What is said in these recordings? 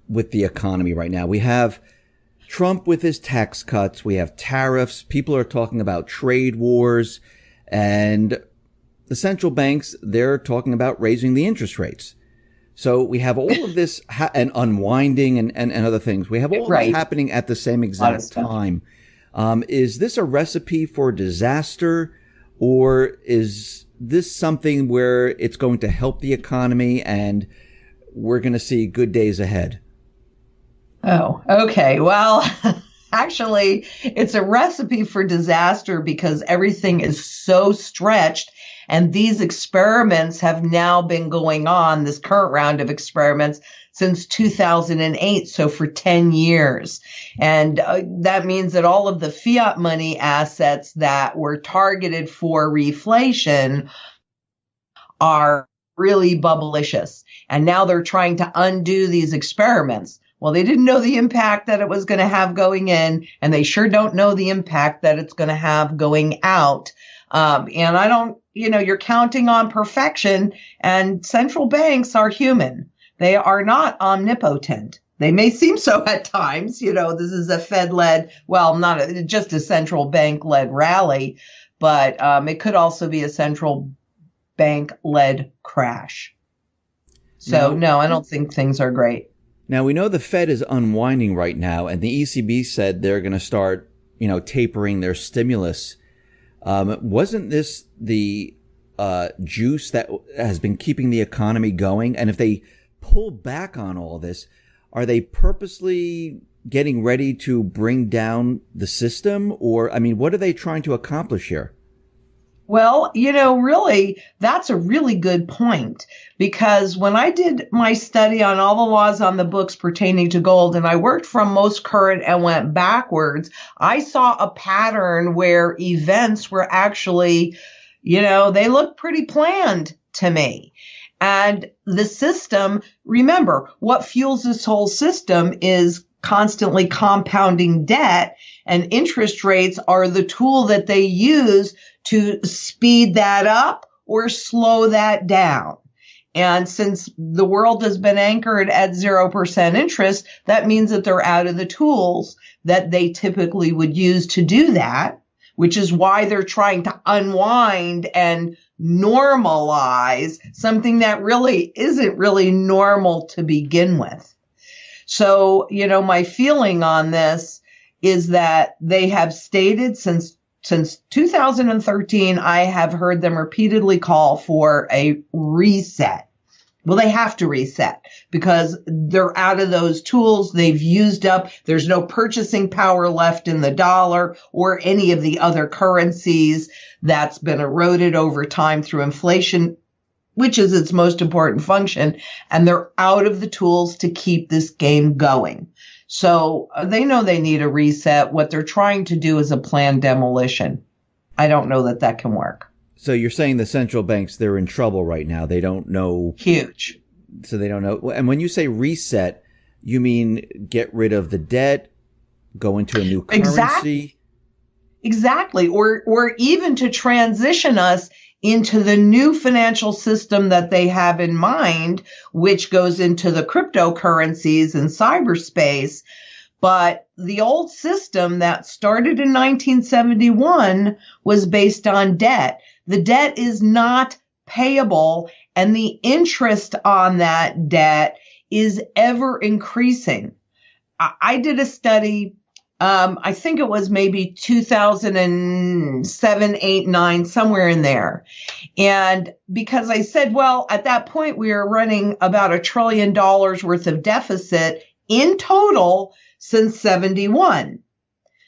with the economy right now? We have Trump with his tax cuts. We have tariffs. People are talking about trade wars, and the central banks, they're talking about raising the interest rates. So we have all of this and unwinding and other things. We have all of this happening at the same exact time. Is this a recipe for disaster, or is this something where it's going to help the economy and we're going to see good days ahead? Oh, okay. Well, actually, it's a recipe for disaster because everything is so stretched. And these experiments have now been going on, this current round of experiments, since 2008, so for 10 years. And that means that all of the fiat money assets that were targeted for reflation are really bubblicious. And now they're trying to undo these experiments. Well, they didn't know the impact that it was going to have going in, and they sure don't know the impact that it's going to have going out. And I don't, you're counting on perfection, and central banks are human. They are not omnipotent. They may seem so at times. This is a Fed-led, well, not just a central bank-led rally, but it could also be a central bank-led crash. So, no, I don't think things are great. Now, we know the Fed is unwinding right now, and the ECB said they're going to start, tapering their stimulus. Wasn't this the juice that has been keeping the economy going? And if they pull back on all this, are they purposely getting ready to bring down the system? Or, what are they trying to accomplish here? Well, really, that's a really good point, because when I did my study on all the laws on the books pertaining to gold, and I worked from most current and went backwards, I saw a pattern where events were actually, they looked pretty planned to me. And the system, remember, what fuels this whole system is constantly compounding debt, and interest rates are the tool that they use to speed that up or slow that down. And since the world has been anchored at 0% interest, that means that they're out of the tools that they typically would use to do that, which is why they're trying to unwind and normalize something that really isn't really normal to begin with. So, my feeling on this is that they have stated since 2013, I have heard them repeatedly call for a reset. Well, they have to reset because they're out of those tools. They've used up. There's no purchasing power left in the dollar or any of the other currencies. That's been eroded over time through inflation, which is its most important function. And they're out of the tools to keep this game going. So they know they need a reset. What they're trying to do is a planned demolition. I don't know that can work. So you're saying the central banks, they're in trouble right now. They don't know. Huge. So they don't know. And when you say reset, you mean get rid of the debt, go into a new currency? Exactly. Or even to transition us into the new financial system that they have in mind, which goes into the cryptocurrencies and cyberspace. But the old system that started in 1971 was based on debt. The debt is not payable, and the interest on that debt is ever increasing. I did a study, I think it was maybe 2007, 8, 9, somewhere in there. And because I said, well, at that point, we were running about $1 trillion worth of deficit in total since 71,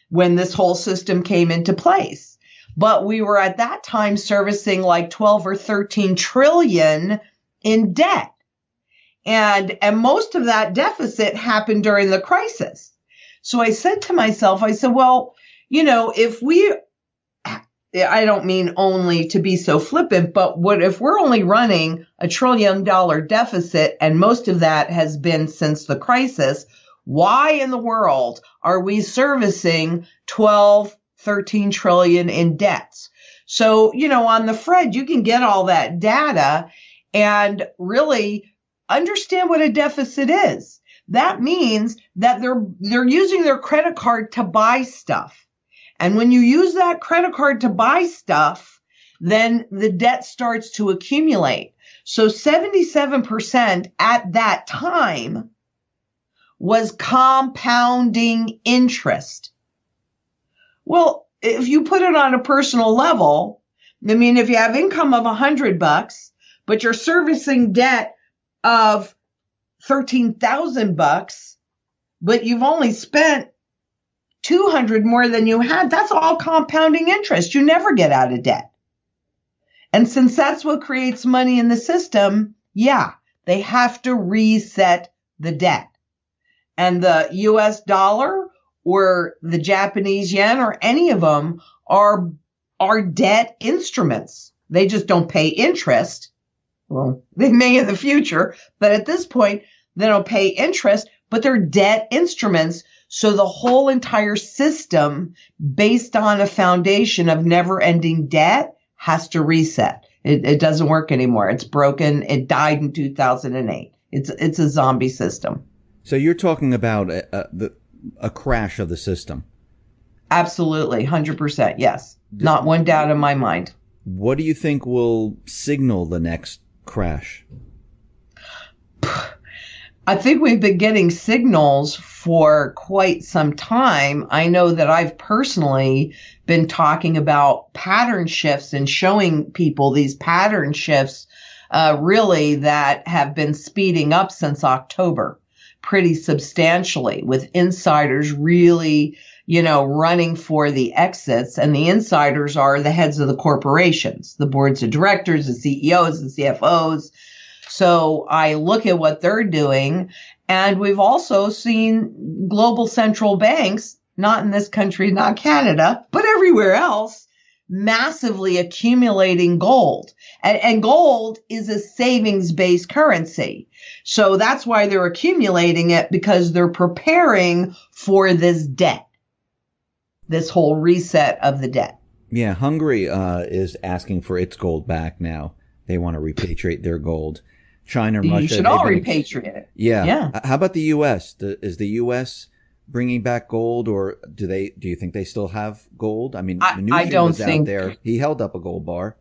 when this whole system came into place. But we were at that time servicing like 12 or 13 trillion in debt. And most of that deficit happened during the crisis. So I said to myself, well, if I don't mean only to be so flippant, but what if we're only running $1 trillion deficit and most of that has been since the crisis? Why in the world are we servicing 12, 13 trillion in debts? So, on the Fred, you can get all that data and really understand what a deficit is. that means that they're using their credit card to buy stuff. And when you use that credit card to buy stuff, then the debt starts to accumulate. So 77% at that time was compounding interest. Well, if you put it on a personal level, I mean, if you have income of $100, but you're servicing debt of $13,000, but you've only spent $200 more than you had, that's all compounding interest. You never get out of debt. And since that's what creates money in the system, yeah, they have to reset the debt. And the US dollar or the Japanese yen or any of them are debt instruments. They just don't pay interest. Well, they may in the future, but at this point, they don't pay interest, but they're debt instruments. So the whole entire system, based on a foundation of never-ending debt, has to reset. It doesn't work anymore. It's broken. It died in 2008. It's a zombie system. So you're talking about a crash of the system. Absolutely. 100%. Yes. Not one doubt in my mind. What do you think will signal the next crash? I think we've been getting signals for quite some time. I know that I've personally been talking about pattern shifts and showing people these pattern shifts really that have been speeding up since October pretty substantially, with insiders really, running for the exits. And the insiders are the heads of the corporations, the boards of directors, the CEOs, the CFOs. So I look at what they're doing, and we've also seen global central banks, not in this country, not Canada, but everywhere else, massively accumulating gold. And gold is a savings-based currency. So that's why they're accumulating it, because they're preparing for this debt, this whole reset of the debt. Yeah, Hungary is asking for its gold back now. They want to repatriate their gold. China and Russia. You should all repatriate it. Yeah. How about the U.S.? Is the U.S. bringing back gold, or do you think they still have gold? I mean, I don't think out there. He held up a gold bar.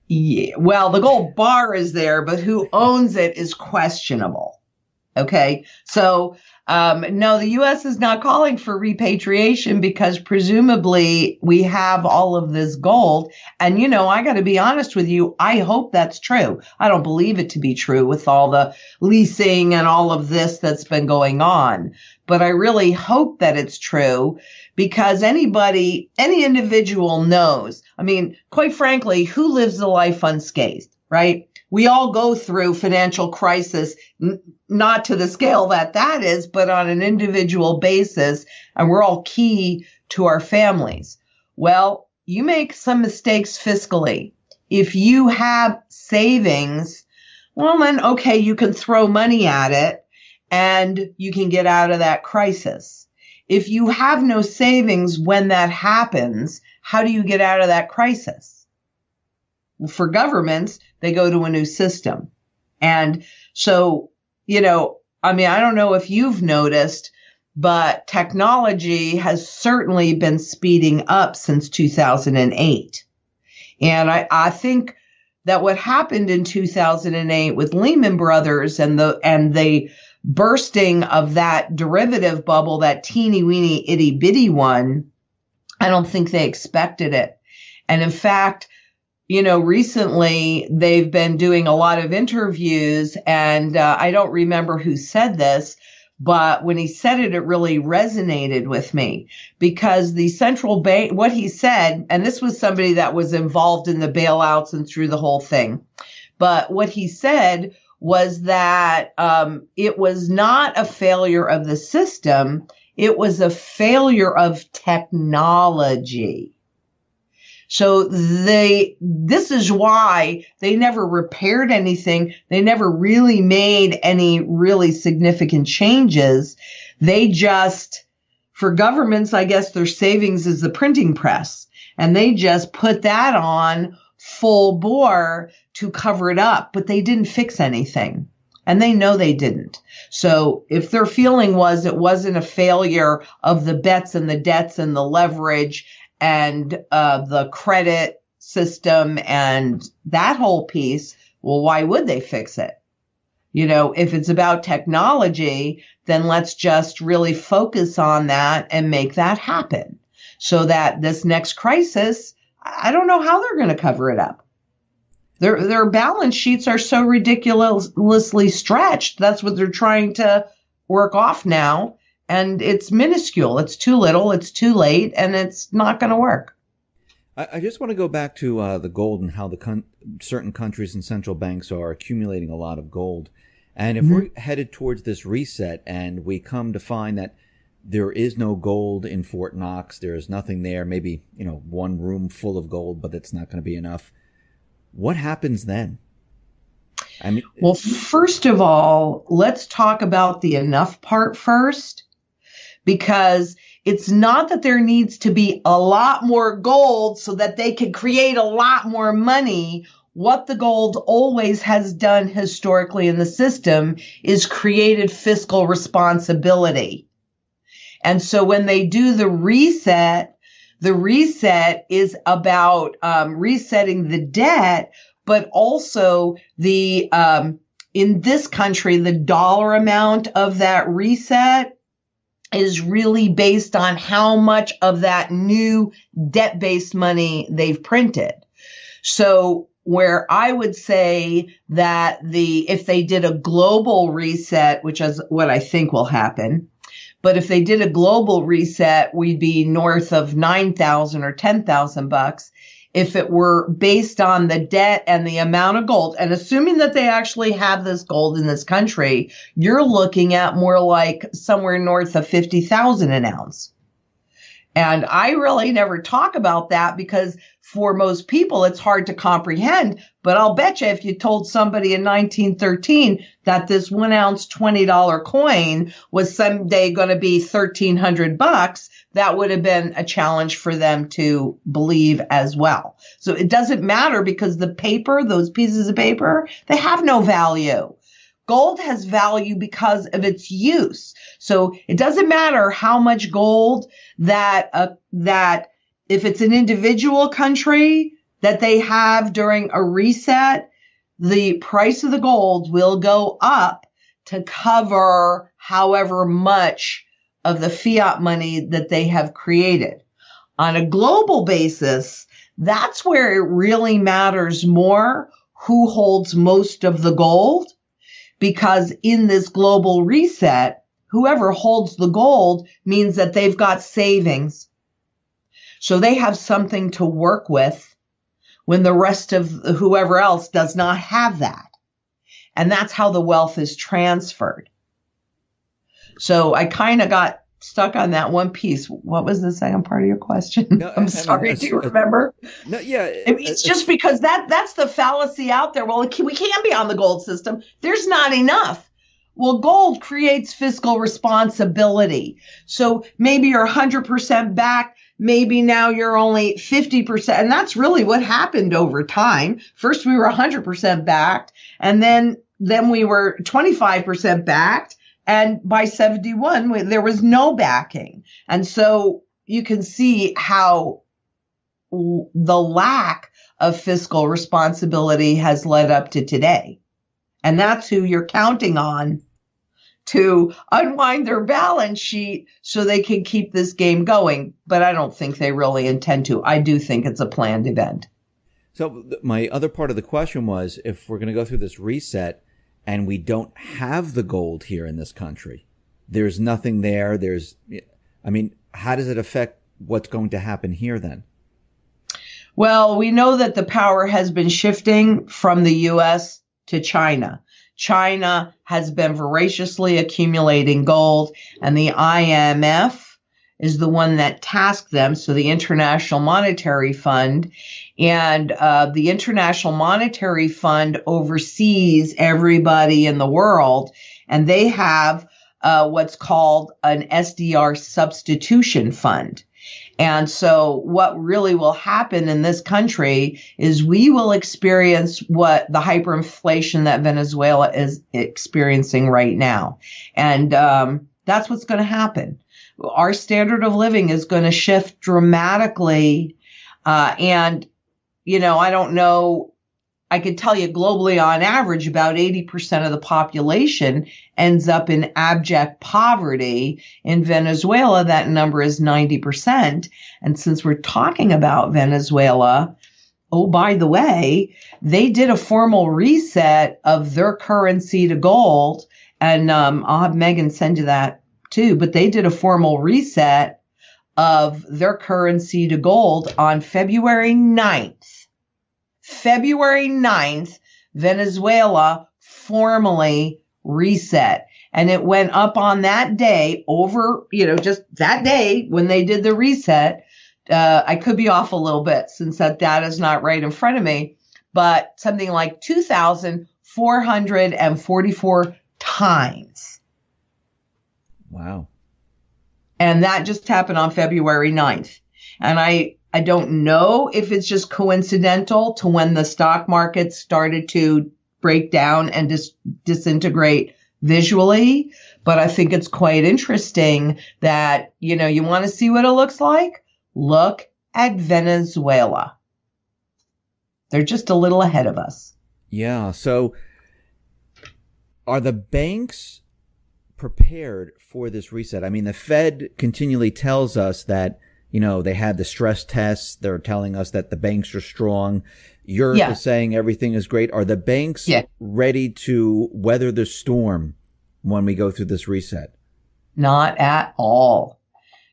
Yeah. Well, the gold bar is there, but who owns it is questionable. Okay. So, no, the U.S. is not calling for repatriation because presumably we have all of this gold. And, I got to be honest with you. I hope that's true. I don't believe it to be true with all the leasing and all of this that's been going on. But I really hope that it's true, because any individual knows. I mean, quite frankly, who lives a life unscathed, right? We all go through financial crisis, not to the scale that is, but on an individual basis, and we're all key to our families. Well, you make some mistakes fiscally. If you have savings, well, then, okay, you can throw money at it and you can get out of that crisis. If you have no savings when that happens, how do you get out of that crisis? Well, for governments, they go to a new system. And so, I don't know if you've noticed, but technology has certainly been speeding up since 2008. And I think that what happened in 2008 with Lehman Brothers and the bursting of that derivative bubble, that teeny weeny itty bitty one, I don't think they expected it. And in fact, recently they've been doing a lot of interviews, and I don't remember who said this, but when he said it, it really resonated with me, because the central bank, what he said, and this was somebody that was involved in the bailouts and through the whole thing, but what he said was that it was not a failure of the system, it was a failure of technology. So this is why they never repaired anything. They never really made any really significant changes. They just, for governments, I guess their savings is the printing press. And they just put that on full bore to cover it up, but they didn't fix anything. And they know they didn't. So if their feeling was it wasn't a failure of the bets and the debts and the leverage and the credit system and that whole piece, well, why would they fix it? You know, if it's about technology, then let's just really focus on that and make that happen so that this next crisis, I don't know how they're going to cover it up. Their balance sheets are so ridiculously stretched. That's what they're trying to work off now. And it's minuscule. It's too little. It's too late. And it's not going to work. I just want to go back to the gold and how certain countries and central banks are accumulating a lot of gold. And if we're headed towards this reset and we come to find that there is no gold in Fort Knox, there is nothing there, maybe, one room full of gold, but that's not going to be enough. What happens then? I mean, well, first of all, let's talk about the enough part first, because it's not that there needs to be a lot more gold so that they can create a lot more money. What the gold always has done historically in the system is created fiscal responsibility. And so when they do the reset is about resetting the debt, but also the in this country, the dollar amount of that reset is really based on how much of that new debt-based money they've printed. So where I would say that if they did a global reset, which is what I think will happen, but if they did a global reset, we'd be north of $9,000 or $10,000 if it were based on the debt and the amount of gold. And assuming that they actually have this gold in this country, you're looking at more like somewhere north of 50,000 an ounce. And I really never talk about that because for most people, it's hard to comprehend. But I'll bet you if you told somebody in 1913 that this 1 ounce $20 coin was someday going to be $1,300, that would have been a challenge for them to believe as well. So it doesn't matter because the paper, those pieces of paper, they have no value. Gold has value because of its use. So it doesn't matter how much gold that if it's an individual country that they have during a reset, the price of the gold will go up to cover however much of the fiat money that they have created. On a global basis, that's where it really matters more who holds most of the gold. Because in this global reset, whoever holds the gold means that they've got savings. So they have something to work with when the rest of whoever else does not have that. And that's how the wealth is transferred. So I kind of got stuck on that one piece. What was the second part of your question? No, I'm sorry. Do you remember? No, yeah. It's just because that's the fallacy out there. Well, we can't be on the gold system. There's not enough. Well, gold creates fiscal responsibility. So maybe you're 100% back. Maybe now you're only 50%. And that's really what happened over time. First, we were 100% backed. And then we were 25% backed. And by 71, there was no backing. And so you can see how the lack of fiscal responsibility has led up to today. And that's who you're counting on to unwind their balance sheet so they can keep this game going. But I don't think they really intend to. I do think it's a planned event. So my other part of the question was, if we're going to go through this reset, and we don't have the gold here in this country, there's nothing there. How does it affect what's going to happen here then? Well, we know that the power has been shifting from the U.S. to China. China has been voraciously accumulating gold, and the IMF is the one that tasked them, so the International Monetary Fund. And the International Monetary Fund oversees everybody in the world, and they have what's called an SDR substitution fund. And so what really will happen in this country is we will experience what the hyperinflation that Venezuela is experiencing right now. And that's what's going to happen. Our standard of living is going to shift dramatically. And, I don't know. I could tell you globally on average, about 80% of the population ends up in abject poverty. In Venezuela, that number is 90%. And since we're talking about Venezuela, oh, by the way, they did a formal reset of their currency to gold. And I'll have Megan send you that too. But they did a formal reset of their currency to gold on February 9th. February 9th, Venezuela formally reset. And it went up on that day over, just that day when they did the reset. I could be off a little bit since that data is not right in front of me, but something like 2,444 times. Wow. And that just happened on February 9th. And I don't know if it's just coincidental to when the stock market started to break down and disintegrate visually, but I think it's quite interesting that, you want to see what it looks like? Look at Venezuela. They're just a little ahead of us. Yeah. So are the banks prepared for this reset? I mean, the Fed continually tells us that they had the stress tests. They're telling us that the banks are strong. Europe is saying everything is great. Are the banks ready to weather the storm when we go through this reset? Not at all.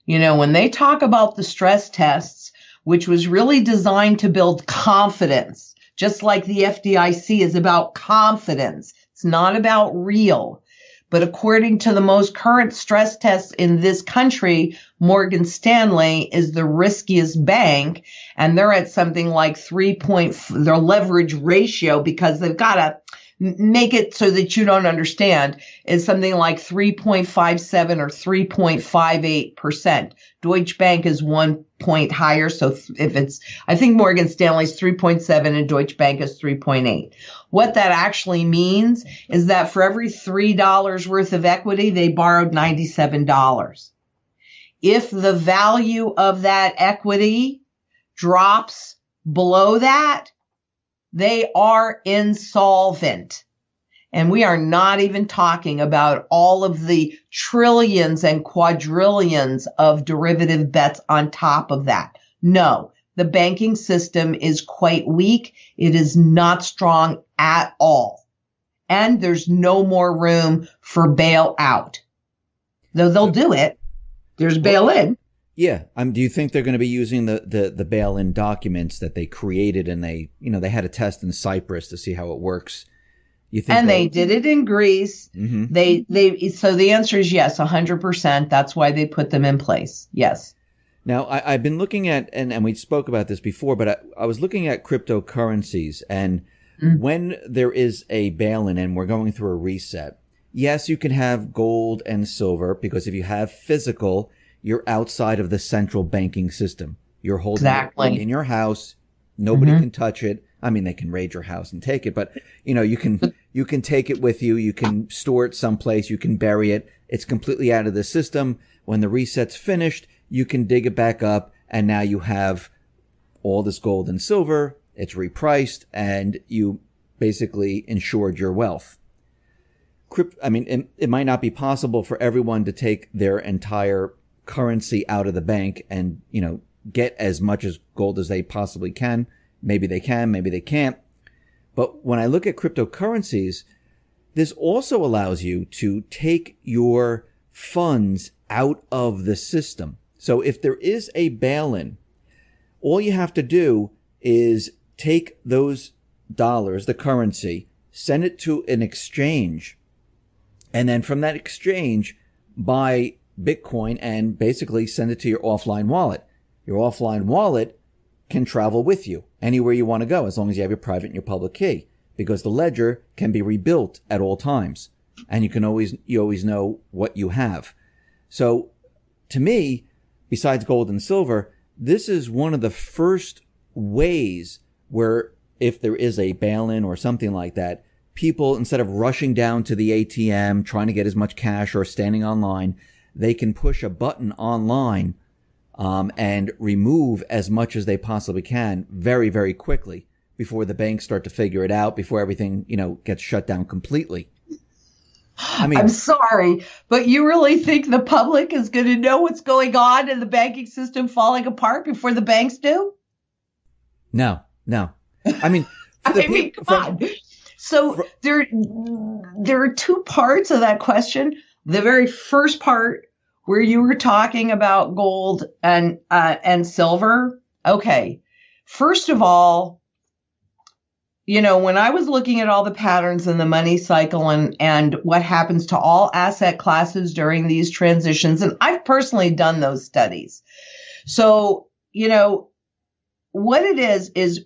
When they talk about the stress tests, which was really designed to build confidence, just like the FDIC is about confidence. It's not about real. But according to the most current stress tests in this country, Morgan Stanley is the riskiest bank, and they're at something like their leverage ratio, because they've got to make it so that you don't understand, is something like 3.57 or 3.58%. Deutsche Bank is 1 point higher. So I think Morgan Stanley's 3.7 and Deutsche Bank is 3.8. What that actually means is that for every $3 worth of equity, they borrowed $97. If the value of that equity drops below that, they are insolvent. And we are not even talking about all of the trillions and quadrillions of derivative bets on top of that. No, the banking system is quite weak. It is not strong at all. And there's no more room for bailout. Though they'll do it. There's bail-in. Yeah. Do you think they're going to be using the bail-in documents that they created, and they had a test in Cyprus to see how it works? They did it in Greece. Mm-hmm. So the answer is yes, 100%. That's why they put them in place. Yes. Now, I've been looking at, and we spoke about this before, but I was looking at cryptocurrencies, and when there is a bail-in and we're going through a reset, yes, you can have gold and silver, because if you have physical, you're outside of the central banking system. You're holding it in your house. Nobody can touch it. I mean, they can raid your house and take it, but you can take it with you. You can store it someplace. You can bury it. It's completely out of the system. When the reset's finished, you can dig it back up, and now you have all this gold and silver. It's repriced, and you basically insured your wealth. It might not be possible for everyone to take their entire currency out of the bank and, get as much as gold as they possibly can. Maybe they can, maybe they can't. But when I look at cryptocurrencies, this also allows you to take your funds out of the system. So if there is a bail-in, all you have to do is take those dollars, the currency, send it to an exchange, and then from that exchange, buy Bitcoin and basically send it to your offline wallet. Your offline wallet can travel with you anywhere you want to go, as long as you have your private and your public key, because the ledger can be rebuilt at all times, and you always know what you have. So to me, besides gold and silver, this is one of the first ways where if there is a bail-in or something like that, people, instead of rushing down to the ATM, trying to get as much cash or standing online, they can push a button online and remove as much as they possibly can very, very quickly before the banks start to figure it out, before everything, gets shut down completely. I mean, I'm sorry, but you really think the public is going to know what's going on in the banking system falling apart before the banks do? No. I mean, come on. So there are two parts of that question. The very first part, where you were talking about gold and silver. Okay. First of all, when I was looking at all the patterns in the money cycle and what happens to all asset classes during these transitions, and I've personally done those studies. So, what it is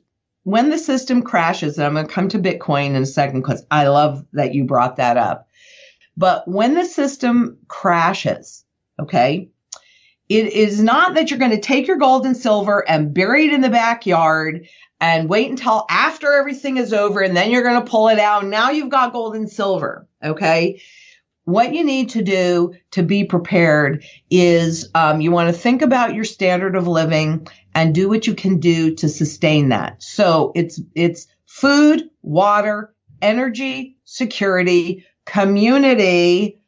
when the system crashes, and I'm going to come to Bitcoin in a second because I love that you brought that up. But when the system crashes, okay, it is not that you're going to take your gold and silver and bury it in the backyard and wait until after everything is over and then you're going to pull it out. And now you've got gold and silver, okay? What you need to do to be prepared is you want to think about your standard of living and do what you can do to sustain that. So it's food, water, energy, security, community,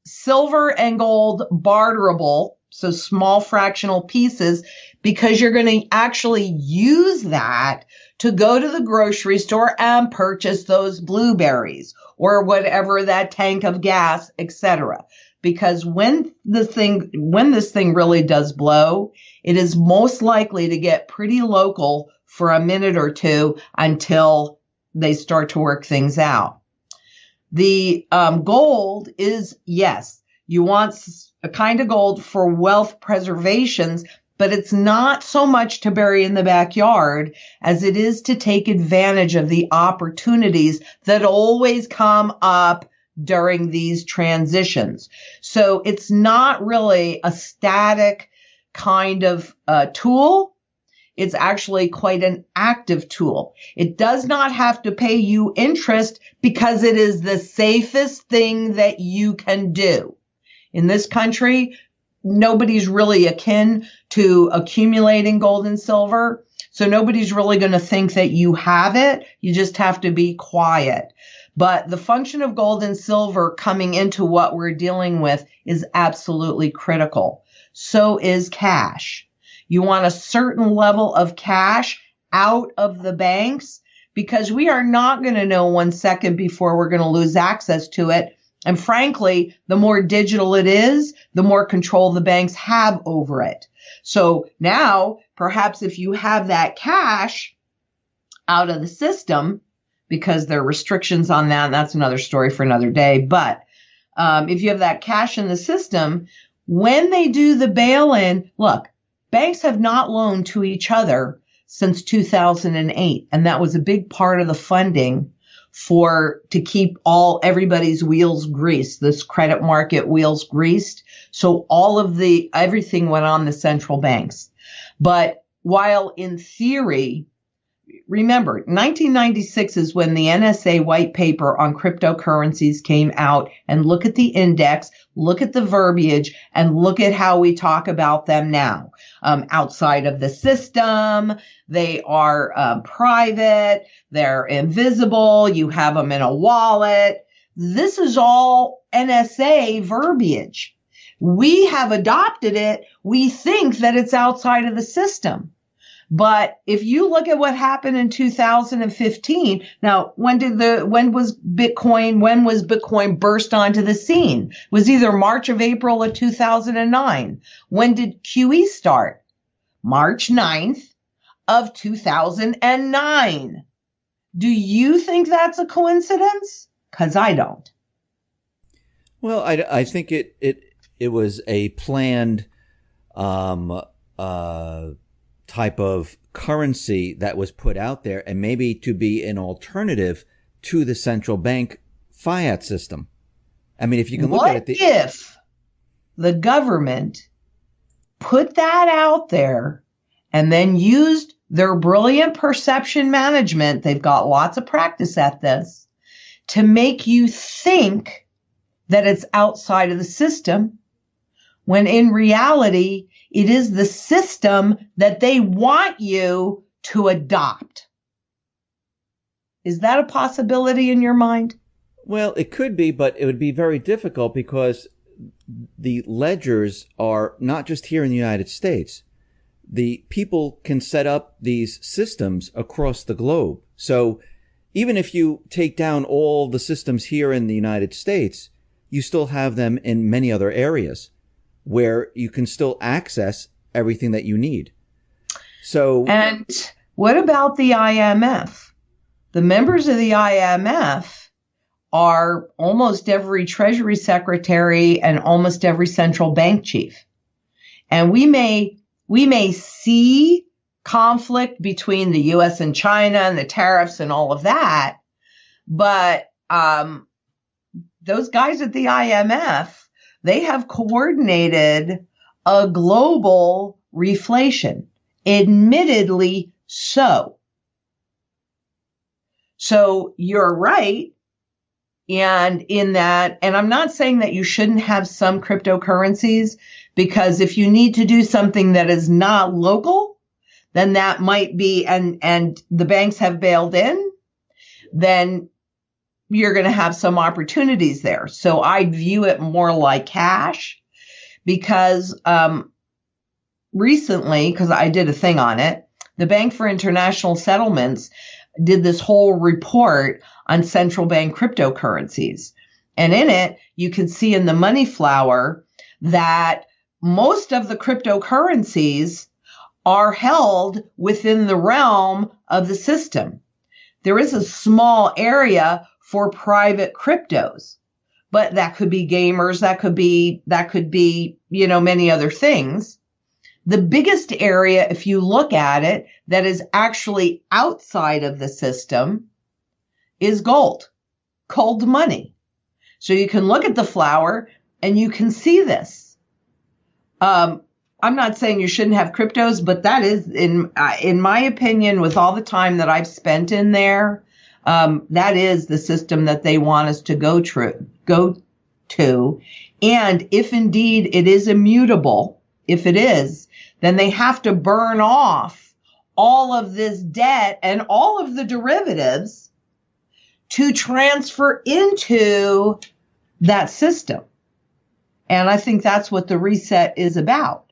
silver and gold barterable, so small fractional pieces, because you're going to actually use that to go to the grocery store and purchase those blueberries or whatever, that tank of gas, etc. Because when this thing really does blow, it is most likely to get pretty local for a minute or two until they start to work things out. The gold is, yes, you want a kind of gold for wealth preservations, but it's not so much to bury in the backyard as it is to take advantage of the opportunities that always come up during these transitions. So it's not really a static kind of tool. It's actually quite an active tool. It does not have to pay you interest because it is the safest thing that you can do. In this country, nobody's really akin to accumulating gold and silver. So nobody's really going to think that you have it. You just have to be quiet. But the function of gold and silver coming into what we're dealing with is absolutely critical. So is cash. You want a certain level of cash out of the banks because we are not going to know 1 second before we're going to lose access to it. And frankly, the more digital it is, the more control the banks have over it. So now, perhaps if you have that cash out of the system, because there are restrictions on that, and that's another story for another day. But if you have that cash in the system, when they do the bail-in, look, banks have not loaned to each other since 2008. And that was a big part of the funding to keep everybody's wheels greased, this credit market wheels greased. So everything went on the central banks. But while in theory, remember, 1996 is when the NSA white paper on cryptocurrencies came out, and look at the index, look at the verbiage, and look at how we talk about them now. Outside of the system, they are private, they're invisible, you have them in a wallet. This is all NSA verbiage. We have adopted it. We think that it's outside of the system. But if you look at what happened in 2015, now when was Bitcoin burst onto the scene? It was either March of April of 2009. When did QE start? March 9th of 2009. Do you think that's a coincidence? 'Cause I don't. Well, I think it was a planned type of currency that was put out there, and maybe to be an alternative to the central bank fiat system. I mean, if you can look at it. the government put that out there and then used their brilliant perception management, they've got lots of practice at this, to make you think that it's outside of the system, when in reality, it is the system that they want you to adopt. Is that a possibility in your mind? Well, it could be, but it would be very difficult because the ledgers are not just here in the United States. The people can set up these systems across the globe. So even if you take down all the systems here in the United States, you still have them in many other areas where you can still access everything that you need. So, and what about the IMF? The members of the IMF are almost every Treasury Secretary and almost every central bank chief. And we may see conflict between the U.S. and China and the tariffs and all of that, but those guys at the IMF, they have coordinated a global reflation, admittedly so. So you're right. And in that, and I'm not saying that you shouldn't have some cryptocurrencies, because if you need to do something that is not local, then that might be, and the banks have bailed in, then you're going to have some opportunities there. So I view it more like cash, because recently, because I did a thing on it, the Bank for International Settlements did this whole report on central bank cryptocurrencies. And in it, you can see in the money flower that most of the cryptocurrencies are held within the realm of the system. There is a small area for private cryptos, but that could be gamers, that could be, many other things. The biggest area, if you look at it, that is actually outside of the system is gold money. So you can look at the flower and you can see this. I'm not saying you shouldn't have cryptos, but that is, in my opinion, with all the time that I've spent in there, that is the system that they want us to go to. And if indeed it is immutable, if it is, then they have to burn off all of this debt and all of the derivatives to transfer into that system. And I think that's what the reset is about.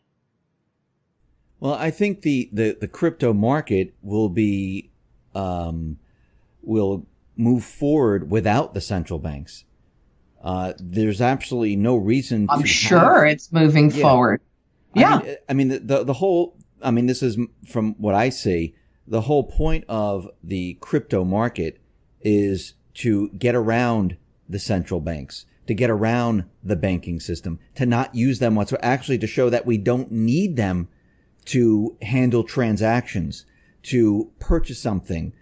Well, I think the crypto market will be will move forward without the central banks. There's absolutely no reason. I'm sure it's moving forward. Yeah. I mean the whole. I mean, this is from what I see. The whole point of the crypto market is to get around the central banks, to get around the banking system, to not use them whatsoever, actually to show that we don't need them to handle transactions, to purchase something,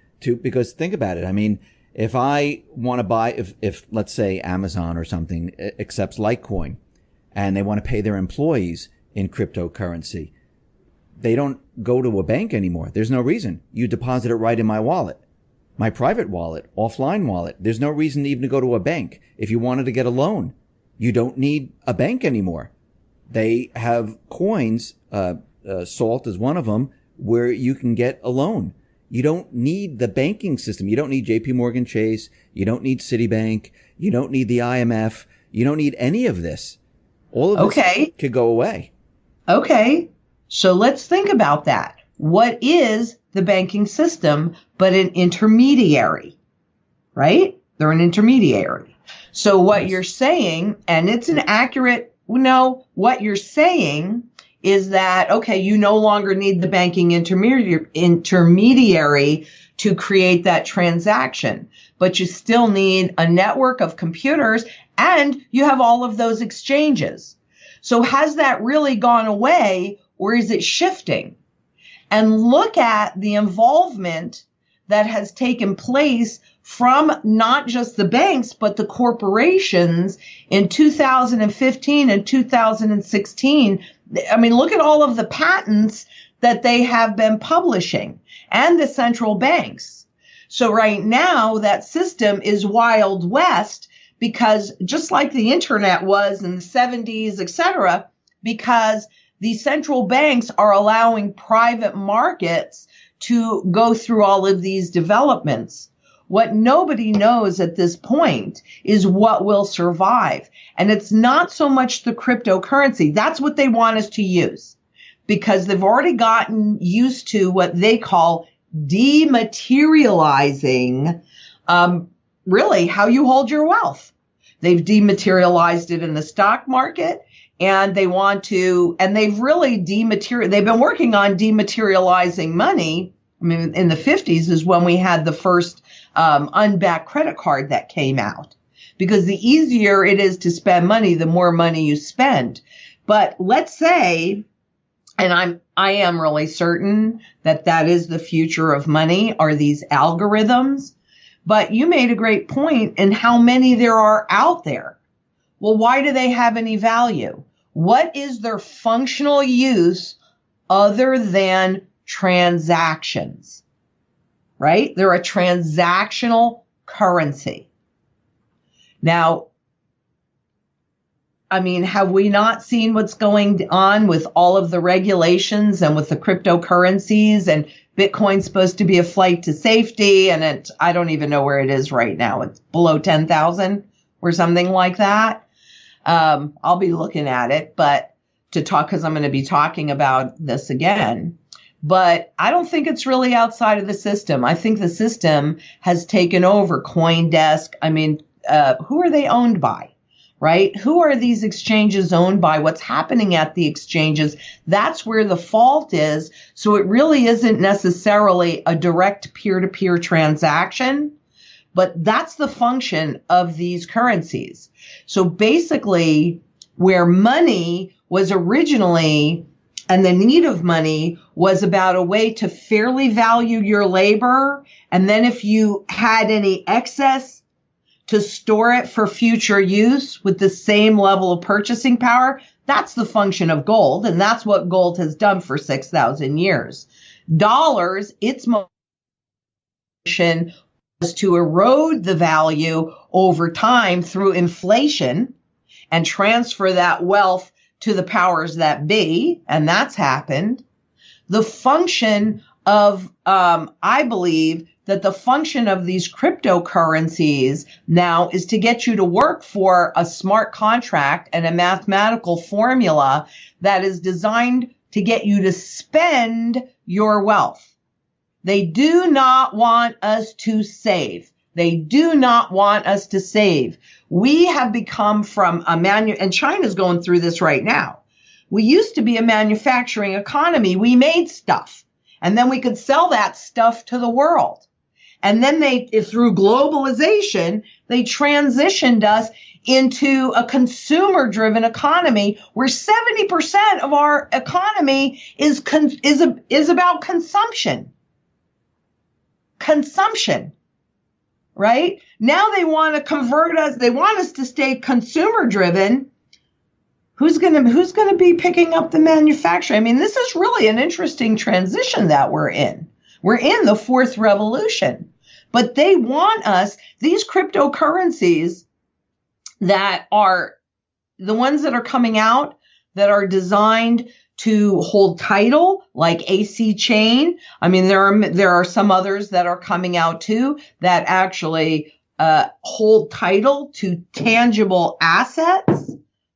because think about it. I mean, if I want to buy, if let's say Amazon or something accepts Litecoin and they want to pay their employees in cryptocurrency, they don't go to a bank anymore. There's no reason. You deposit it right in my wallet, my private wallet, offline wallet. There's no reason even to go to a bank. If you wanted to get a loan, you don't need a bank anymore. They have coins, Salt is one of them, where you can get a loan. You don't need the banking system. You don't need JP Morgan Chase. You don't need Citibank. You don't need the IMF. You don't need any of this. All of this could go away. Okay. So let's think about that. What is the banking system but an intermediary, right? They're an intermediary. So what you're saying, and it's an accurate, what you're saying is that, okay, you no longer need the banking intermediary to create that transaction, but you still need a network of computers and you have all of those exchanges. So has that really gone away or is it shifting? And look at the involvement that has taken place from not just the banks, but the corporations in 2015 and 2016. I mean, look at all of the patents that they have been publishing and the central banks. So right now, that system is Wild West because just like the internet was in the 70s, et cetera, because the central banks are allowing private markets to go through all of these developments. What nobody knows at this point is what will survive. And it's not so much the cryptocurrency. That's what they want us to use because they've already gotten used to what they call dematerializing, really how you hold your wealth. They've dematerialized it in the stock market. And they want to, and they've really they've been working on dematerializing money. I mean, in the 50s is when we had the first unbacked credit card that came out. Because the easier it is to spend money, the more money you spend. But let's say, and I am really certain that that is the future of money, are these algorithms. But you made a great point in how many there are out there. Well, why do they have any value? What is their functional use other than transactions? Right? They're a transactional currency. Now, I mean, have we not seen what's going on with all of the regulations and with the cryptocurrencies and Bitcoin's supposed to be a flight to safety and I don't even know where it is right now. It's below 10,000 or something like that. I'll be looking at it, but because I'm going to be talking about this again, but I don't think it's really outside of the system. I think the system has taken over CoinDesk. I mean, who are they owned by, right? Who are these exchanges owned by? What's happening at the exchanges? That's where the fault is. So it really isn't necessarily a direct peer-to-peer transaction, but that's the function of these currencies. So basically, where money was originally, and the need of money was about a way to fairly value your labor, and then if you had any excess, to store it for future use with the same level of purchasing power, that's the function of gold, and that's what gold has done for 6,000 years. Dollars, its motion was to erode the value over time through inflation and transfer that wealth to the powers that be, and that's happened. The function of, I believe that the function of these cryptocurrencies now is to get you to work for a smart contract and a mathematical formula that is designed to get you to spend your wealth. They do not want us to save. They do not want us to save. We have become from and China's going through this right now. We used to be a manufacturing economy. We made stuff, and then we could sell that stuff to the world. And then through globalization, they transitioned us into a consumer-driven economy where 70% of our economy is about consumption. Consumption, right? Now they want to convert us. They want us to stay consumer-driven. Who's going to be picking up the manufacturing? I mean, this is really an interesting transition that we're in. We're in the fourth revolution. But they want us, these cryptocurrencies that are the ones that are coming out that are designed to hold title, like AC Chain. I mean, there are some others that are coming out too that actually hold title to tangible assets.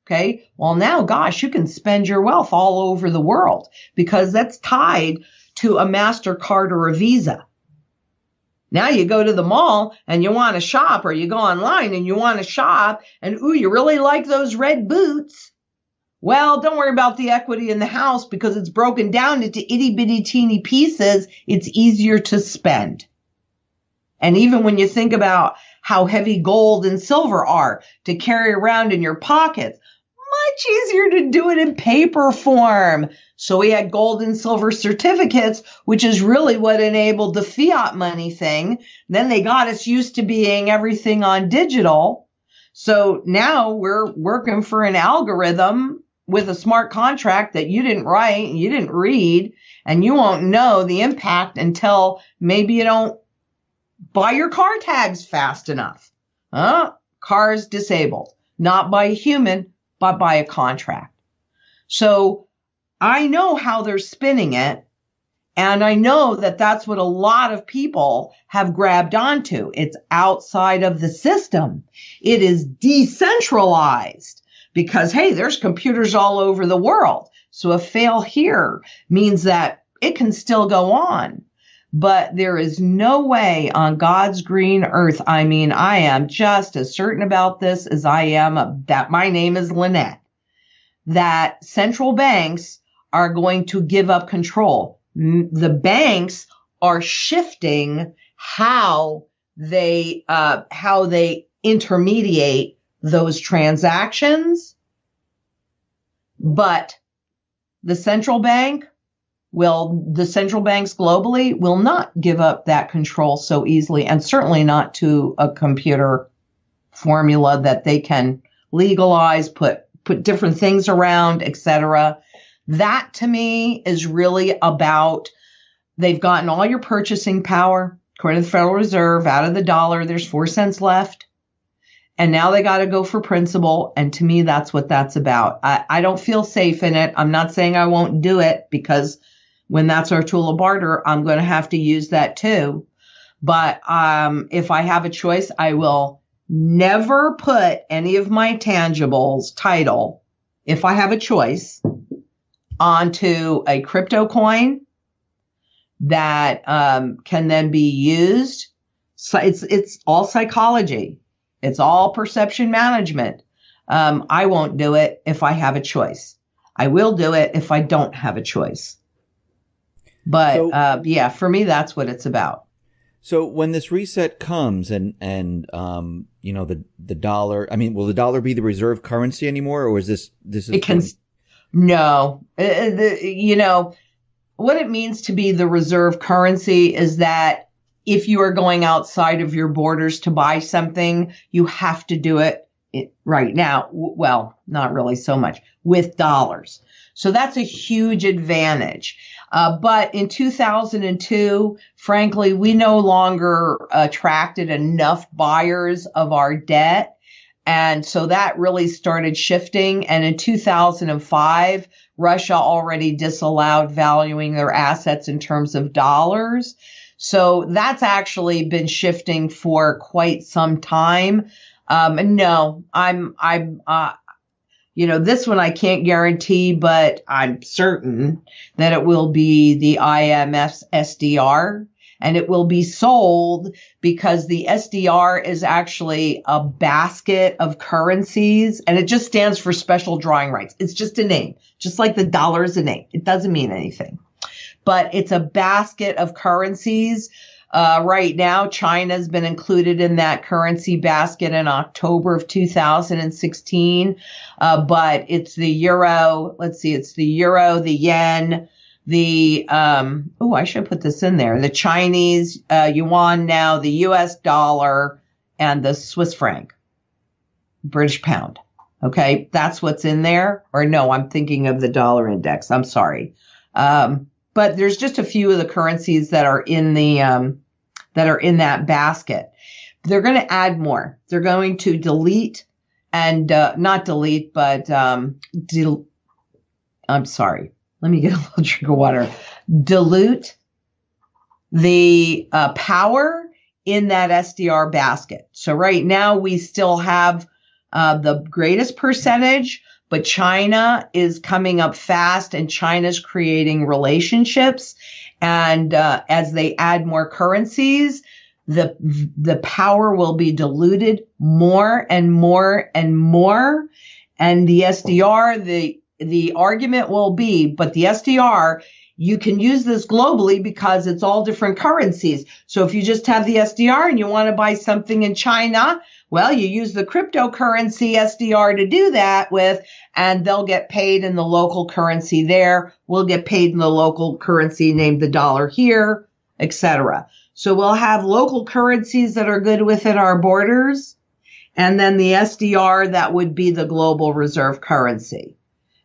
Okay. Well, now, gosh, you can spend your wealth all over the world because that's tied to a MasterCard or a Visa. Now you go to the mall and you want to shop, or you go online and you want to shop, and ooh, you really like those red boots. Well, don't worry about the equity in the house because it's broken down into itty bitty teeny pieces. It's easier to spend. And even when you think about how heavy gold and silver are to carry around in your pockets, Much easier to do it in paper form. So we had gold and silver certificates, which is really what enabled the fiat money thing. Then they got us used to being everything on digital. So now we're working for an algorithm with a smart contract that you didn't write and you didn't read, and you won't know the impact until maybe you don't buy your car tags fast enough. Cars disabled, not by a human, but by a contract. So I know how they're spinning it, and I know that that's what a lot of people have grabbed onto. It's outside of the system. It is decentralized because, hey, there's computers all over the world. So a fail here means that it can still go on. But there is no way on God's green earth. I mean, I am just as certain about this as I am that my name is Lynette, that central banks are going to give up control. The banks are shifting how they intermediate those transactions, but the central banks globally will not give up that control so easily, and certainly not to a computer formula that they can legalize, put different things around, etc. That to me is really about, they've gotten all your purchasing power, according to the Federal Reserve, out of the dollar, there's 4 cents left. And now they got to go for principal. And to me, that's what that's about. I don't feel safe in it. I'm not saying I won't do it, because when that's our tool of barter, I'm going to have to use that too. But if I have a choice, I will never put any of my tangibles title, if I have a choice, onto a crypto coin that can then be used. So it's all psychology. It's all perception management. I won't do it if I have a choice. I will do it if I don't have a choice. But yeah, for me, that's what it's about. So when this reset comes and you know, the dollar, I mean, will the dollar be the reserve currency anymore, or is this it can? No, you know, what it means to be the reserve currency is that if you are going outside of your borders to buy something, you have to do it right now. Well, not really so much with dollars. So that's a huge advantage. But in 2002, frankly, we no longer attracted enough buyers of our debt. And so that really started shifting. And in 2005, Russia already disallowed valuing their assets in terms of dollars. So that's actually been shifting for quite some time. No, you know, this one I can't guarantee, but I'm certain that it will be the IMF's SDR, and it will be sold because the SDR is actually a basket of currencies, and it just stands for special drawing rights. It's just a name, just like the dollar is a name. It doesn't mean anything, but it's a basket of currencies. Right now, China's been included in that currency basket in October of 2016. But it's the euro. Let's see. It's the euro, the yen, I should put this in there. The Chinese yuan now, the US dollar, and the Swiss franc, British pound. Okay. That's what's in there. Or no, I'm thinking of the dollar index. I'm sorry. But there's just a few of the currencies that are in that basket. They're going to add more. They're going to delete and not delete, but I'm sorry. Let me get a little drink of water. Dilute the power in that SDR basket. So right now we still have the greatest percentage, but China is coming up fast, and China's creating relationships. And as they add more currencies, the power will be diluted more and more and more. And the SDR, the argument will be, but the SDR you can use this globally because it's all different currencies. So if you just have the SDR and you want to buy something in China, well, you use the cryptocurrency SDR to do that with, and they'll get paid in the local currency there. We'll get paid in the local currency named the dollar here, etc. So we'll have local currencies that are good within our borders, and then the SDR, that would be the global reserve currency.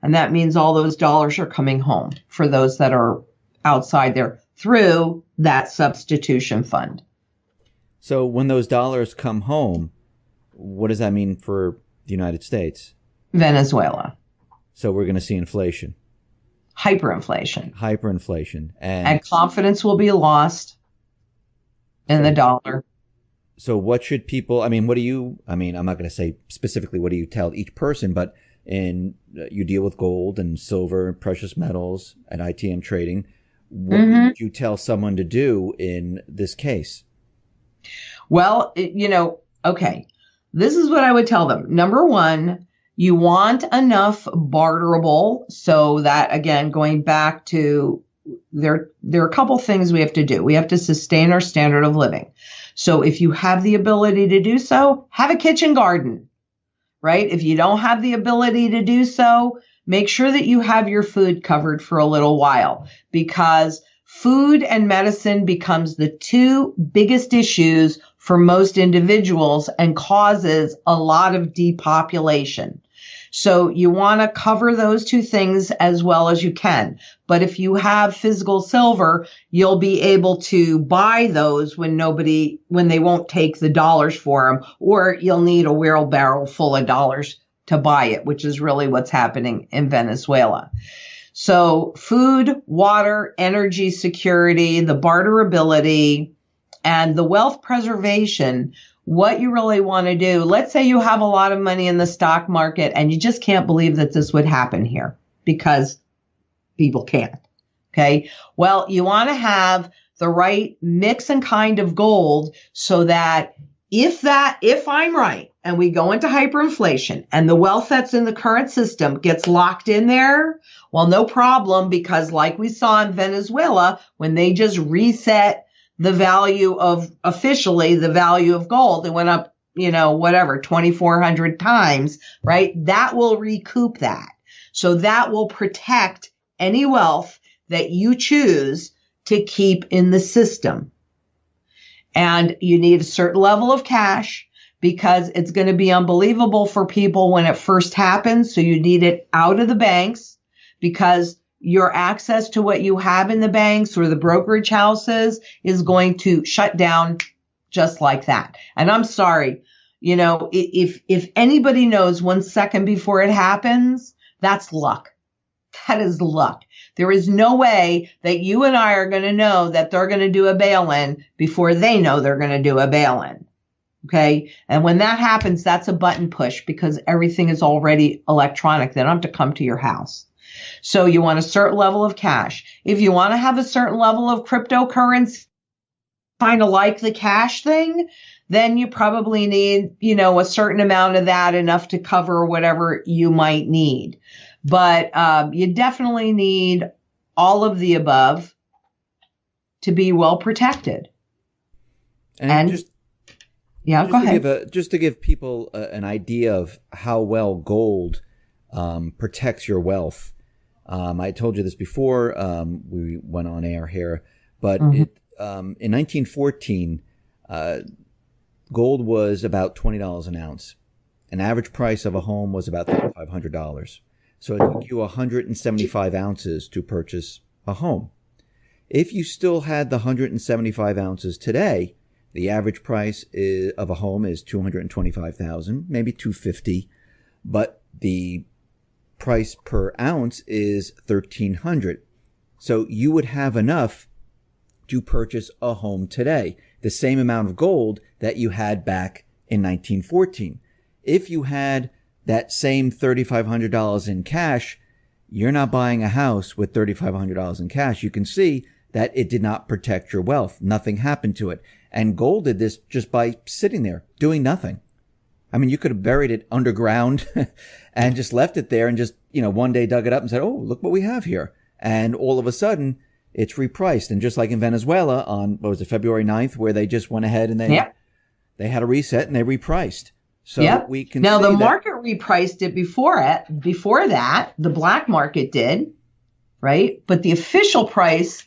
And that means all those dollars are coming home for those that are outside there through that substitution fund. So when those dollars come home, what does that mean for the United States? Venezuela. So we're going to see inflation. Hyperinflation. Hyperinflation. And confidence will be lost in the dollar. So what should people, I'm not going to say specifically what do you tell each person, but you deal with gold and silver and precious metals and ITM trading. What would you tell someone to do in this case? Well, okay. This is what I would tell them. Number one, you want enough barterable so that, again, going back to there are a couple things we have to do. We have to sustain our standard of living. So if you have the ability to do so, have a kitchen garden, right? If you don't have the ability to do so, make sure that you have your food covered for a little while, because food and medicine becomes the two biggest issues for most individuals and causes a lot of depopulation. So you want to cover those two things as well as you can. But if you have physical silver, you'll be able to buy those when they won't take the dollars for them, or you'll need a wheelbarrow full of dollars to buy it, which is really what's happening in Venezuela. So food, water, energy security, the barterability, and the wealth preservation. What you really want to do, let's say you have a lot of money in the stock market and you just can't believe that this would happen here because people can't. Okay. Well, you want to have the right mix and kind of gold so that if I'm right and we go into hyperinflation and the wealth that's in the current system gets locked in there, well, no problem, because like we saw in Venezuela, when they just reset the value of gold, it went up, 2,400 times, right? That will recoup that. So that will protect any wealth that you choose to keep in the system. And you need a certain level of cash because it's going to be unbelievable for people when it first happens. So you need it out of the banks, because your access to what you have in the banks or the brokerage houses is going to shut down just like that. And I'm sorry, if anybody knows 1 second before it happens, that's luck. That is luck. There is no way that you and I are going to know that they're going to do a bail-in before they know they're going to do a bail-in. Okay. And when that happens, that's a button push because everything is already electronic. They don't have to come to your house. So you want a certain level of cash. If you want to have a certain level of cryptocurrency, kind of like the cash thing, then you probably need, a certain amount of that, enough to cover whatever you might need. But you definitely need all of the above to be well protected. And go ahead. Just to give people an idea of how well gold protects your wealth. I told you this before we went on air here, but in 1914, gold was about $20 an ounce. An average price of a home was about $3,500. So it took you 175 ounces to purchase a home. If you still had the 175 ounces today, the average price of a home is $225,000, maybe $250,000, but the price per ounce is $1,300. So you would have enough to purchase a home today, the same amount of gold that you had back in 1914. If you had that same $3,500 in cash, you're not buying a house with $3,500 in cash. You can see that it did not protect your wealth. Nothing happened to it. And gold did this just by sitting there, doing nothing. I mean, you could have buried it underground and just left it there and just, one day dug it up and said, oh, look what we have here. and all of a sudden it's repriced. And just like in Venezuela on, what was it, February 9th, where they just went ahead and they had a reset and they repriced. So we can now see the that market repriced it before that, the black market did, right? But the official price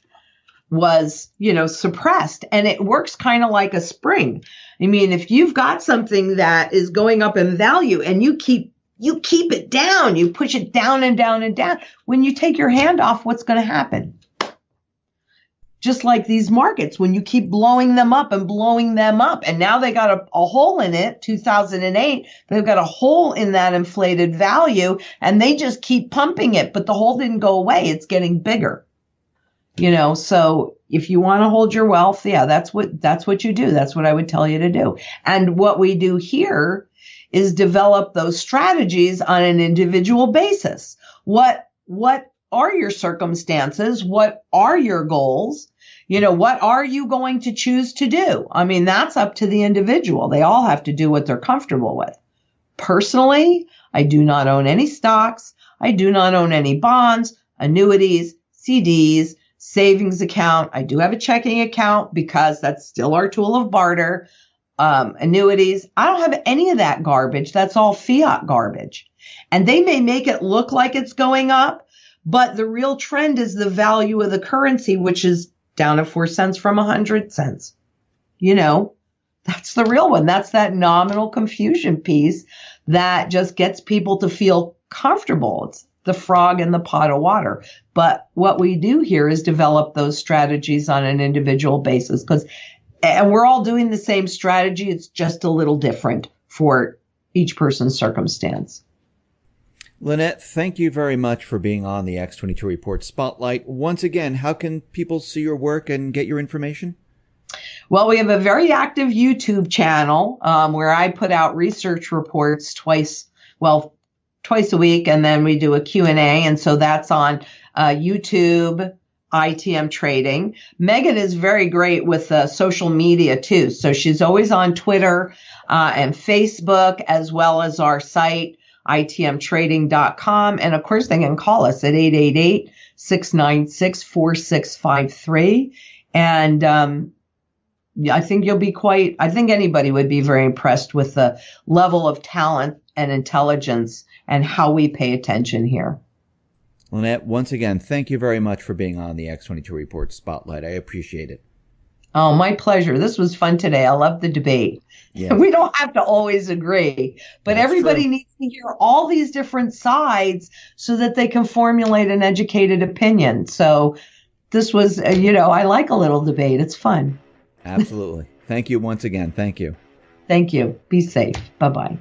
was, suppressed, and it works kind of like a spring. I mean, if you've got something that is going up in value and you keep it down, you push it down and down and down, when you take your hand off, what's going to happen? Just like these markets, when you keep blowing them up, and now they got a hole in it, 2008, they've got a hole in that inflated value, and they just keep pumping it, but the hole didn't go away. It's getting bigger. So if you want to hold your wealth, that's what you do. That's what I would tell you to do. And what we do here is develop those strategies on an individual basis. What are your circumstances? What are your goals? What are you going to choose to do? I mean, that's up to the individual. They all have to do what they're comfortable with. Personally, I do not own any stocks. I do not own any bonds, annuities, CDs, savings account. I do have a checking account because that's still our tool of barter. Annuities. I don't have any of that garbage. That's all fiat garbage. And they may make it look like it's going up, but the real trend is the value of the currency, which is down to 4 cents from 100 cents. That's the real one. That's that nominal confusion piece that just gets people to feel comfortable. It's the frog in the pot of water. But what we do here is develop those strategies on an individual basis, and we're all doing the same strategy. It's just a little different for each person's circumstance. Lynette, thank you very much for being on the X22 Report Spotlight. Once again, how can people see your work and get your information? Well, we have a very active YouTube channel where I put out research reports twice a week, and then we do a Q&A. And so that's on YouTube, ITM Trading. Megan is very great with social media too. So she's always on Twitter and Facebook, as well as our site, itmtrading.com. And of course, they can call us at 888-696-4653. And I think I think anybody would be very impressed with the level of talent and intelligence and how we pay attention here. Lynette, once again, thank you very much for being on the X22 Report Spotlight. I appreciate it. Oh, my pleasure. This was fun today. I love the debate. Yeah. We don't have to always agree, but That's everybody true. needs to hear all these different sides so that they can formulate an educated opinion. So this was, I like a little debate. It's fun. Absolutely. Thank you once again. Thank you. Thank you. Be safe. Bye-bye.